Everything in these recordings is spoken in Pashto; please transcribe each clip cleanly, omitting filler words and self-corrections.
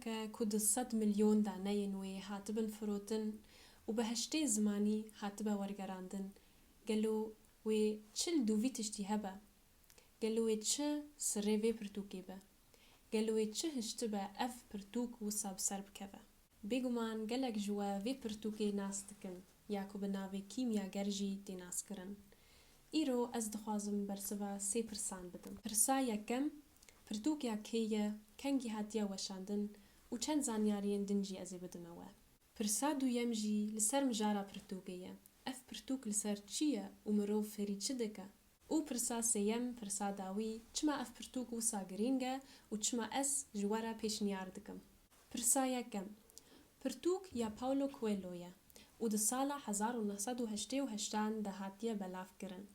خونك كود 100 مليون دانين وي هاتبن فروتن وبهشتي زماني هاتبا ورقراندن قالو وي تشل دوفي تشتي هبا قالو وي تش سريفي برتوكي با قالو وي تش هشتبا اف برتوك وصاب سرب كذا بيقومان قالك جوا في برتوكي ناس تكن ياكو بناوي كيميا جرجي دي ناس كرن إيرو أز دخوازم برسوا 3 برسان بدم برسا يكم برتوكيا كيا كنجي هاتيا وشاندن و چند زانيارين دنجي أزي بدموا برسا دو يمجي لسر مجارا برتوكيا اف برتوك لسر چيا ومرو فري چدكا و برسا سيم برسا داوي چما اف برتوك وسا گرينگا و چما اس جوارا پیشنيار دكم برسا يكم برتوك يا باولو كويلويا و ده سالا 1988 ده هاتيا بلاف کرن.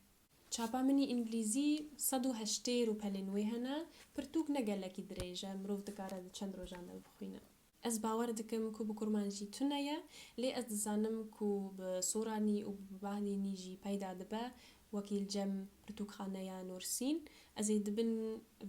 چاپا منی انگلیزی 180 رو پلنوی هنه پرتوک نگلکی دریجه مروف دکاره ده چند رو جانده بخوینه. از باور دکم کو بکرمانجی تنیه لی از دزانم کو بصورانی و بباهنینی جی پیدا دبه وکیل جم پرتوک خانه یا نورسین از دبن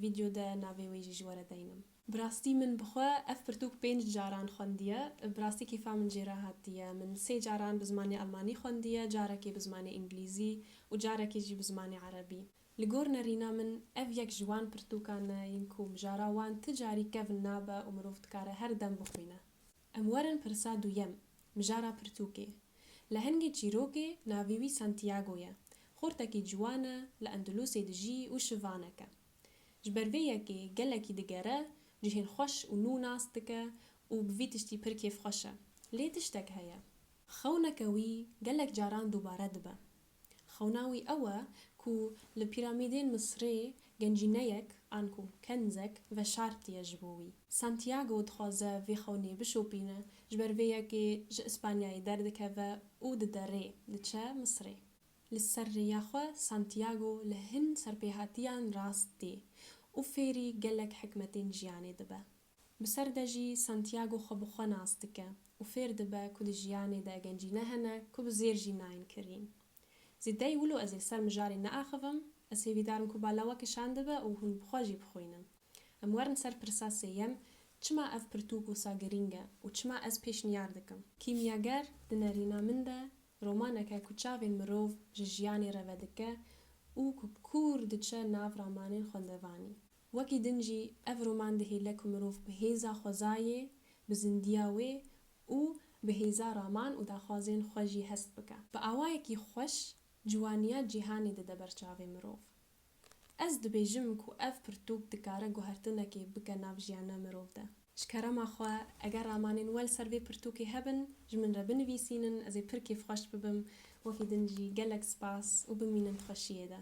ویدیو ده ناوی ویجی جواره دینم. براستی من بخوا اف پرتوک 5 جاران خوندیه براستی کیفا من جیره هاتیه من 3 جاران بزمانی آلمانی خوندیه جارکی بزمانی انگلیزی و جارکی جی بزمانی عربی لگور نرینا من اف یک جوان پرتوکانه ینکو مجاراوان تجاری کفن نابه و مروفت کاره هر دم بخوینه امورن پرسا دویم مجارا پرتوکی لهنگی چیروکی ناویوی سانتیاگویه خورتکی جوانه لأندلوسی دجی و شوانکه جبرویکی گلکی دگره جهين خوش و نو ناس دكا و بفيتشتي بركيف خوشة ليه تشتك هيا خونكوي قالك جاران دوباره دبا خوناوي أوا كو لبيراميدين مصري جنجينيك عنكو كنزك و شارتي يجبوي سانتياغو دخوزه في خوني بشوبينه جبرويكي ج اسبانياي دردكا و ددري لتشا مصري للسر ياخوا سانتياغو لهن سربيهاتيان راس دي وفيري قالك حكمتين جياني دبا بسردجي سانتياغو خبخو ناس دكا وفير دبا كود جياني دا جنجينا هنا كو بزير جيناين كرين زيدا يولو ازي سر مجاري ناخفم اسي بيدارن كو بالاوا كشان دبا وهن بخواجي بخوينم امورن سر برساسي يم چما اف برتوكو سا گرينگا و چما از پیشنیار دکم کیمیاگر دنرینا من دا رومانکا کو چاوین مروف جياني رودكا و كور دچه ناف رامانين خوندواني وكي دنجي اف رومان دهي لك مروف بهيزا خوزاي بزندياوي و بهيزا رامان و دا خوازين خوجي هست بكا بأوايكي خوش جوانيات جيهاني ده برچاوي مروف از دبيجم كو اف پرتوك دكاره گوهرتنكي بكا ناف جيانا مروف ده شكرا خوا اگر رامانين وال سروي پرتوكي هبن جمن ربن ويسينن ازي پركي خوش ببم وكي دنجي گلك سپاس و بمينن خوشيه ده